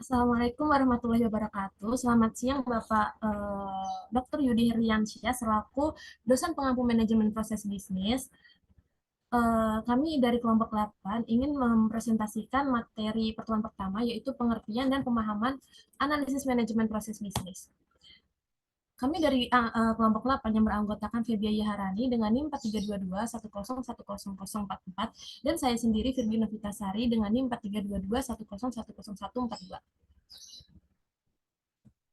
Assalamualaikum warahmatullahi wabarakatuh. Selamat siang Bapak Dr. Yudi Heriansyah selaku dosen pengampu manajemen proses bisnis. Kami dari kelompok 8 ingin mempresentasikan materi pertemuan pertama yaitu pengertian dan pemahaman analisis manajemen proses bisnis. Kami dari kelompok 8 yang beranggotakan Febia Yaharani dengan NIM 4322101044 dan saya sendiri Firbi Novitasari dengan NIM 4322101142.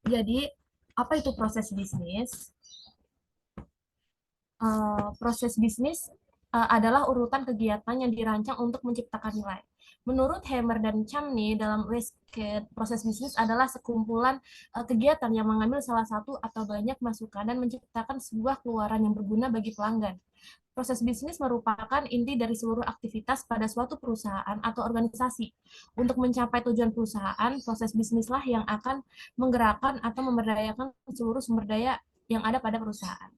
Jadi, apa itu proses bisnis? Proses bisnis adalah urutan kegiatan yang dirancang untuk menciptakan nilai. Menurut Hammer dan Chamney dalam Westgate, proses bisnis adalah sekumpulan kegiatan yang mengambil salah satu atau banyak masukan dan menciptakan sebuah keluaran yang berguna bagi pelanggan. Proses bisnis merupakan inti dari seluruh aktivitas pada suatu perusahaan atau organisasi. Untuk mencapai tujuan perusahaan, proses bisnislah yang akan menggerakkan atau memberdayakan seluruh sumber daya yang ada pada perusahaan.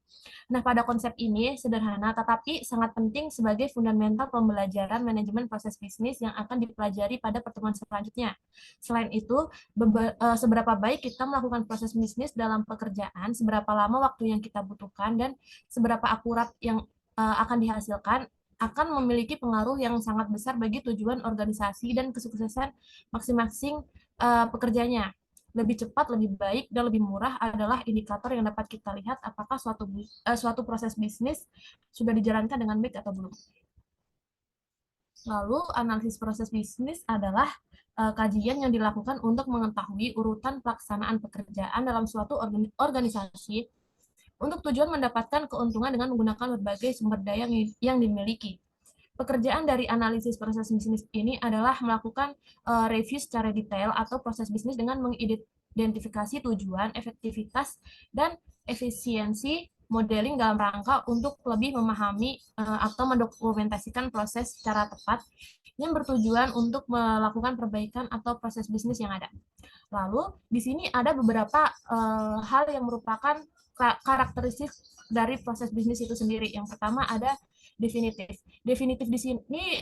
Nah, pada konsep ini sederhana tetapi sangat penting sebagai fundamental pembelajaran manajemen proses bisnis yang akan dipelajari pada pertemuan selanjutnya. Selain itu, seberapa baik kita melakukan proses bisnis dalam pekerjaan, seberapa lama waktu yang kita butuhkan, dan seberapa akurat yang akan dihasilkan akan memiliki pengaruh yang sangat besar bagi tujuan organisasi dan kesuksesan masing-masing pekerjanya. Lebih cepat, lebih baik, dan lebih murah adalah indikator yang dapat kita lihat apakah suatu proses bisnis sudah dijalankan dengan baik atau belum. Lalu, analisis proses bisnis adalah kajian yang dilakukan untuk mengetahui urutan pelaksanaan pekerjaan dalam suatu organisasi untuk tujuan mendapatkan keuntungan dengan menggunakan berbagai sumber daya yang dimiliki. Pekerjaan dari analisis proses bisnis ini adalah melakukan review secara detail atau proses bisnis dengan mengidentifikasi tujuan, efektivitas, dan efisiensi modeling dalam rangka untuk lebih memahami atau mendokumentasikan proses secara tepat yang bertujuan untuk melakukan perbaikan atau proses bisnis yang ada. Lalu di sini ada beberapa hal yang merupakan karakteristik dari proses bisnis itu sendiri. Yang pertama ada definitif. Definitif di sini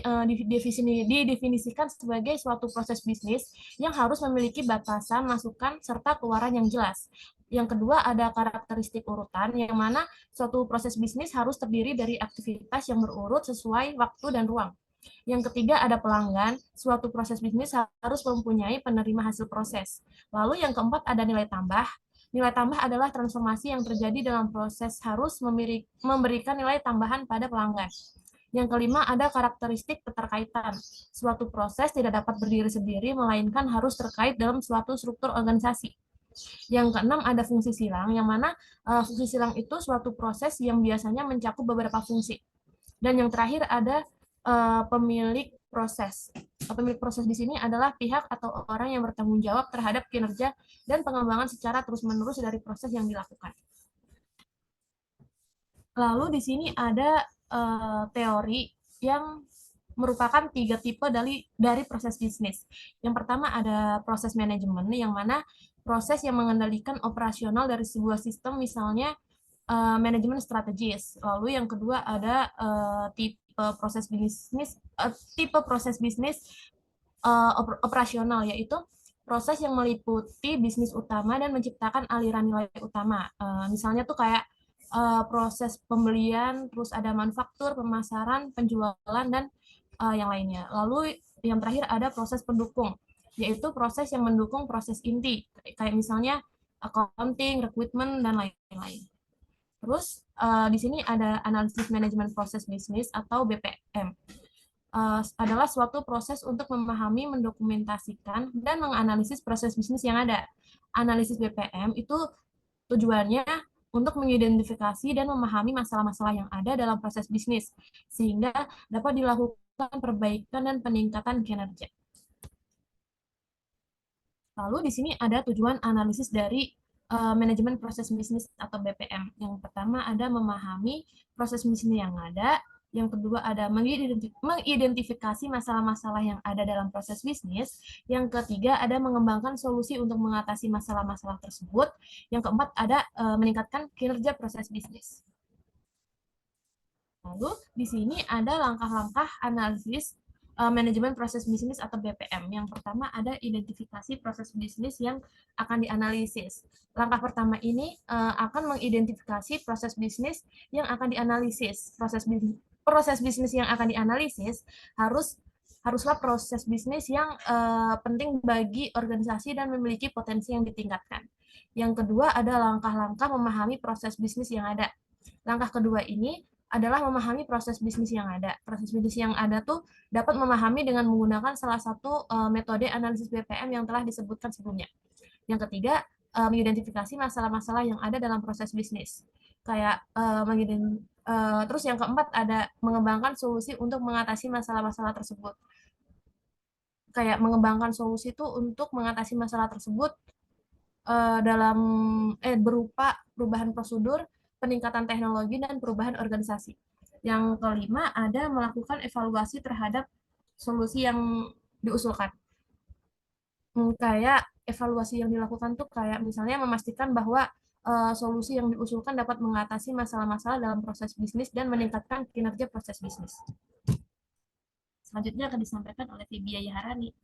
didefinisikan sebagai suatu proses bisnis yang harus memiliki batasan, masukan, serta keluaran yang jelas. Yang kedua ada karakteristik urutan, yang mana suatu proses bisnis harus terdiri dari aktivitas yang berurut sesuai waktu dan ruang. Yang ketiga ada pelanggan, suatu proses bisnis harus mempunyai penerima hasil proses. Lalu yang keempat ada nilai tambah. Nilai tambah adalah transformasi yang terjadi dalam proses harus memberikan nilai tambahan pada pelanggan. Yang kelima ada karakteristik keterkaitan. Suatu proses tidak dapat berdiri sendiri, melainkan harus terkait dalam suatu struktur organisasi. Yang keenam ada fungsi silang, yang mana fungsi silang itu suatu proses yang biasanya mencakup beberapa fungsi. Dan yang terakhir ada pemilik proses. Pemilik proses di sini adalah pihak atau orang yang bertanggung jawab terhadap kinerja dan pengembangan secara terus-menerus dari proses yang dilakukan. Lalu di sini ada teori yang merupakan 3 tipe dari proses bisnis. Yang pertama ada proses manajemen, yang mana proses yang mengendalikan operasional dari sebuah sistem, misalnya manajemen strategis. Lalu yang kedua ada tipe proses bisnis operasional, yaitu proses yang meliputi bisnis utama dan menciptakan aliran nilai utama. Misalnya tuh kayak proses pembelian, terus ada manufaktur, pemasaran, penjualan, dan yang lainnya. Lalu yang terakhir ada proses pendukung, yaitu proses yang mendukung proses inti, kayak misalnya accounting, recruitment, dan lain-lain. Terus di sini ada analisis manajemen proses bisnis atau BPM. Adalah suatu proses untuk memahami, mendokumentasikan, dan menganalisis proses bisnis yang ada. Analisis BPM itu tujuannya untuk mengidentifikasi dan memahami masalah-masalah yang ada dalam proses bisnis, sehingga dapat dilakukan perbaikan dan peningkatan kinerja. Lalu di sini ada tujuan analisis dari manajemen proses bisnis atau BPM. Yang pertama ada memahami proses bisnis yang ada. Yang kedua ada mengidentifikasi masalah-masalah yang ada dalam proses bisnis. Yang ketiga ada mengembangkan solusi untuk mengatasi masalah-masalah tersebut. Yang keempat ada meningkatkan kinerja proses bisnis. Lalu di sini ada langkah-langkah analisis manajemen proses bisnis atau BPM. Yang pertama ada identifikasi proses bisnis yang akan dianalisis. Langkah pertama ini akan mengidentifikasi proses bisnis yang akan dianalisis. Proses bisnis yang akan dianalisis haruslah proses bisnis yang penting bagi organisasi dan memiliki potensi yang ditingkatkan. Yang kedua ada langkah-langkah memahami proses bisnis yang ada. Langkah kedua ini adalah memahami proses bisnis yang ada. Proses bisnis yang ada tuh dapat memahami dengan menggunakan salah satu metode analisis BPM yang telah disebutkan sebelumnya. Yang ketiga, mengidentifikasi masalah-masalah yang ada dalam proses bisnis. Kayak terus yang keempat ada mengembangkan solusi untuk mengatasi masalah-masalah tersebut. Kayak mengembangkan solusi itu untuk mengatasi masalah tersebut dalam berupa perubahan prosedur, peningkatan teknologi, dan perubahan organisasi. Yang kelima, ada melakukan evaluasi terhadap solusi yang diusulkan. Kayak evaluasi yang dilakukan tuh kayak misalnya memastikan bahwa solusi yang diusulkan dapat mengatasi masalah-masalah dalam proses bisnis dan meningkatkan kinerja proses bisnis. Selanjutnya akan disampaikan oleh Tibia Yaharani.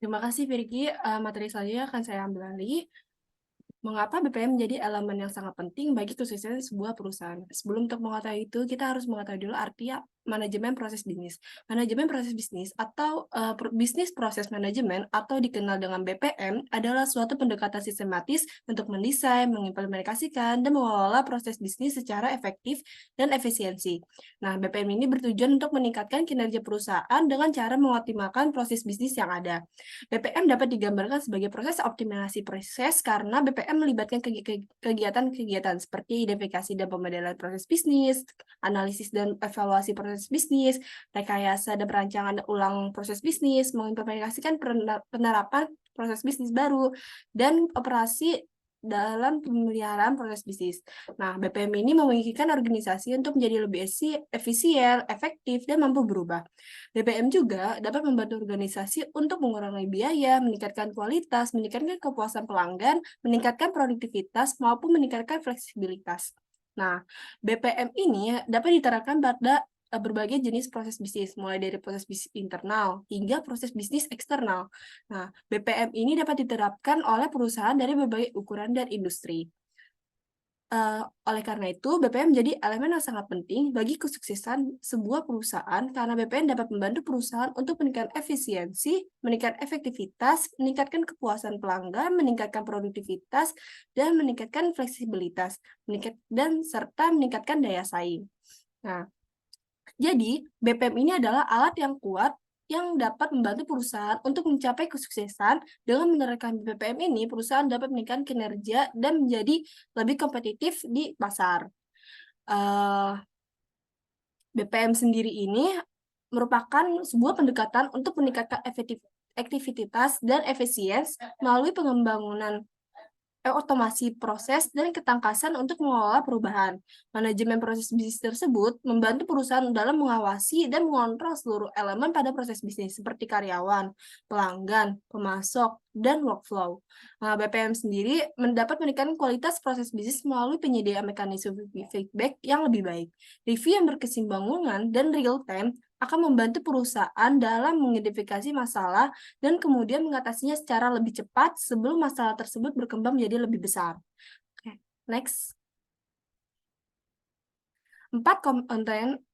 Terima kasih, Virgi. Materi selanjutnya akan saya ambil alih. Mengapa BPM menjadi elemen yang sangat penting bagi kesuksesan sebuah perusahaan? Sebelum untuk mengetahui itu, kita harus mengetahui dulu arti manajemen proses bisnis. Manajemen proses bisnis atau bisnis proses manajemen atau dikenal dengan BPM adalah suatu pendekatan sistematis untuk mendesain, mengimplementasikan, dan mengelola proses bisnis secara efektif dan efisiensi. Nah, BPM ini bertujuan untuk meningkatkan kinerja perusahaan dengan cara mengoptimalkan proses bisnis yang ada. BPM dapat digambarkan sebagai proses optimalisasi proses karena BPM melibatkan kegiatan-kegiatan seperti identifikasi dan pemodelan proses bisnis, analisis dan evaluasi proses bisnis, rekayasa dan perancangan ulang proses bisnis, mengimplementasikan penerapan proses bisnis baru, dan operasi dalam pemeliharaan proses bisnis. Nah, BPM ini memungkinkan organisasi untuk menjadi lebih efisien, efektif, dan mampu berubah. BPM juga dapat membantu organisasi untuk mengurangi biaya, meningkatkan kualitas, meningkatkan kepuasan pelanggan, meningkatkan produktivitas, maupun meningkatkan fleksibilitas. Nah, BPM ini dapat diterapkan pada berbagai jenis proses bisnis, mulai dari proses bisnis internal hingga proses bisnis eksternal. Nah, BPM ini dapat diterapkan oleh perusahaan dari berbagai ukuran dan industri. Oleh karena itu, BPM menjadi elemen yang sangat penting bagi kesuksesan sebuah perusahaan karena BPM dapat membantu perusahaan untuk meningkatkan efisiensi, meningkatkan efektivitas, meningkatkan kepuasan pelanggan, meningkatkan produktivitas, dan meningkatkan fleksibilitas, serta meningkatkan daya saing. Nah, jadi BPM ini adalah alat yang kuat yang dapat membantu perusahaan untuk mencapai kesuksesan. Dengan menerapkan BPM ini, perusahaan dapat meningkatkan kinerja dan menjadi lebih kompetitif di pasar. BPM sendiri ini merupakan sebuah pendekatan untuk meningkatkan efektivitas dan efisiensi melalui pengembangan otomasi proses dan ketangkasan untuk mengelola perubahan. Manajemen proses bisnis tersebut membantu perusahaan dalam mengawasi dan mengontrol seluruh elemen pada proses bisnis seperti karyawan, pelanggan, pemasok, dan workflow. Nah, BPM sendiri dapat meningkatkan kualitas proses bisnis melalui penyediaan mekanisme feedback yang lebih baik. Review yang berkesinambungan dan real time akan membantu perusahaan dalam mengidentifikasi masalah dan kemudian mengatasinya secara lebih cepat sebelum masalah tersebut berkembang menjadi lebih besar. Oke, next. 4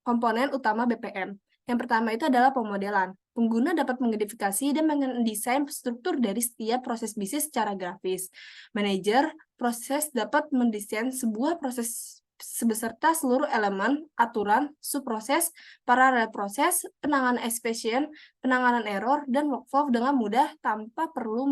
komponen utama BPM. Yang pertama itu adalah pemodelan. Pengguna dapat mengidentifikasi dan mendesain struktur dari setiap proses bisnis secara grafis. Manajer proses dapat mendesain sebuah proses beserta seluruh elemen, aturan, subproses, paralel proses, penanganan exception, penanganan error, dan workflow dengan mudah tanpa perlu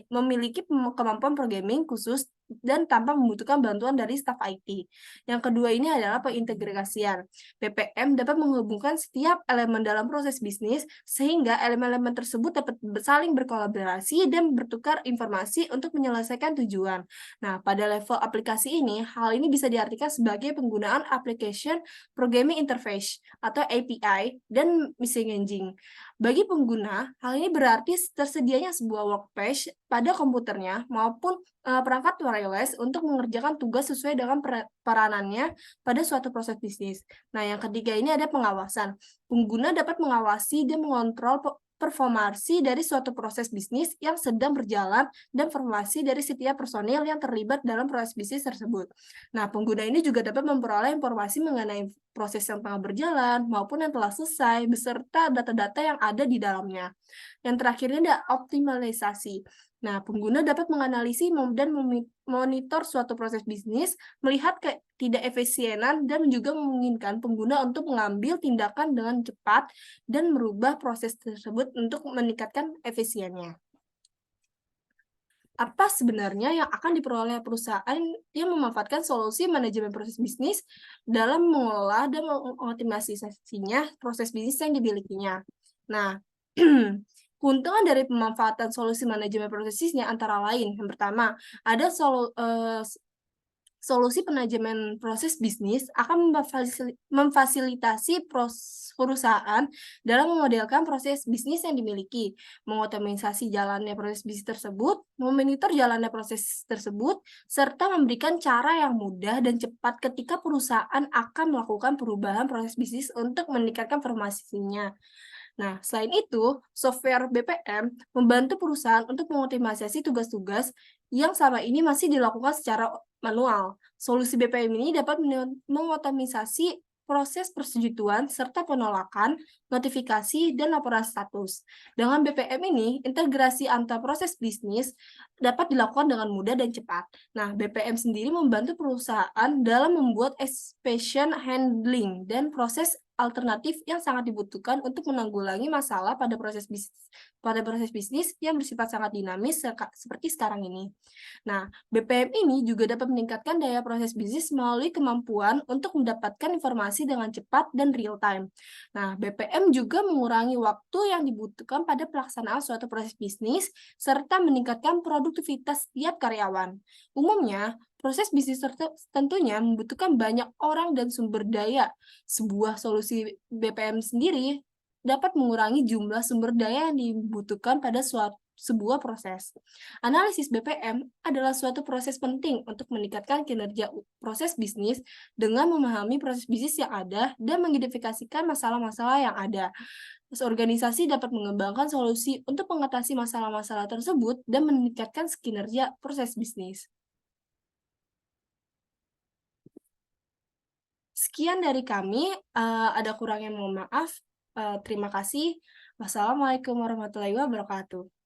memiliki kemampuan programming khusus dan tanpa membutuhkan bantuan dari staf IT. Yang kedua ini adalah pengintegrasian. BPM dapat menghubungkan setiap elemen dalam proses bisnis sehingga elemen-elemen tersebut dapat saling berkolaborasi dan bertukar informasi untuk menyelesaikan tujuan. Nah, pada level aplikasi ini, hal ini bisa diartikan sebagai penggunaan application programming interface atau API dan messaging. Bagi pengguna, hal ini berarti tersedianya sebuah workpage pada komputernya maupun perangkat wireless untuk mengerjakan tugas sesuai dengan peranannya pada suatu proses bisnis. Nah, yang ketiga ini ada pengawasan. Pengguna dapat mengawasi dan mengontrol performasi dari suatu proses bisnis yang sedang berjalan dan formasi dari setiap personil yang terlibat dalam proses bisnis tersebut. Nah, pengguna ini juga dapat memperoleh informasi mengenai proses yang tengah berjalan maupun yang telah selesai beserta data-data yang ada di dalamnya. Yang terakhir ini ada optimalisasi. Nah, pengguna dapat menganalisis dan memonitor suatu proses bisnis, melihat ketidakefisienan dan juga memungkinkan pengguna untuk mengambil tindakan dengan cepat dan merubah proses tersebut untuk meningkatkan efisiennya. Apa sebenarnya yang akan diperoleh perusahaan yang memanfaatkan solusi manajemen proses bisnis dalam mengelola dan mengoptimalisasinya proses bisnis yang dimilikinya? Nah, keuntungan dari pemanfaatan solusi manajemen proses bisnisnya antara lain, yang pertama, ada solusi manajemen proses bisnis akan memfasilitasi perusahaan dalam memodelkan proses bisnis yang dimiliki, mengotomisasi jalannya proses bisnis tersebut, memonitor jalannya proses tersebut, serta memberikan cara yang mudah dan cepat ketika perusahaan akan melakukan perubahan proses bisnis untuk meningkatkan formasinya. Nah, selain itu, software BPM membantu perusahaan untuk mengoptimalisasi tugas-tugas yang selama ini masih dilakukan secara manual. Solusi BPM ini dapat mengotomisasi proses persetujuan serta penolakan, notifikasi, dan laporan status. Dengan BPM ini, integrasi antar proses bisnis dapat dilakukan dengan mudah dan cepat. Nah, BPM sendiri membantu perusahaan dalam membuat exception handling dan proses alternatif yang sangat dibutuhkan untuk menanggulangi masalah pada proses bisnis yang bersifat sangat dinamis seperti sekarang ini. Nah, BPM ini juga dapat meningkatkan daya proses bisnis melalui kemampuan untuk mendapatkan informasi dengan cepat dan real time. Nah, BPM juga mengurangi waktu yang dibutuhkan pada pelaksanaan suatu proses bisnis serta meningkatkan produktivitas setiap karyawan. Umumnya, proses bisnis tentunya membutuhkan banyak orang dan sumber daya. Sebuah solusi BPM sendiri dapat mengurangi jumlah sumber daya yang dibutuhkan pada sebuah proses. Analisis BPM adalah suatu proses penting untuk meningkatkan kinerja proses bisnis dengan memahami proses bisnis yang ada dan mengidentifikasikan masalah-masalah yang ada. Organisasi dapat mengembangkan solusi untuk mengatasi masalah-masalah tersebut dan meningkatkan kinerja proses bisnis. Sekian dari kami, ada kurangnya mohon maaf. Terima kasih. Wassalamualaikum warahmatullahi wabarakatuh.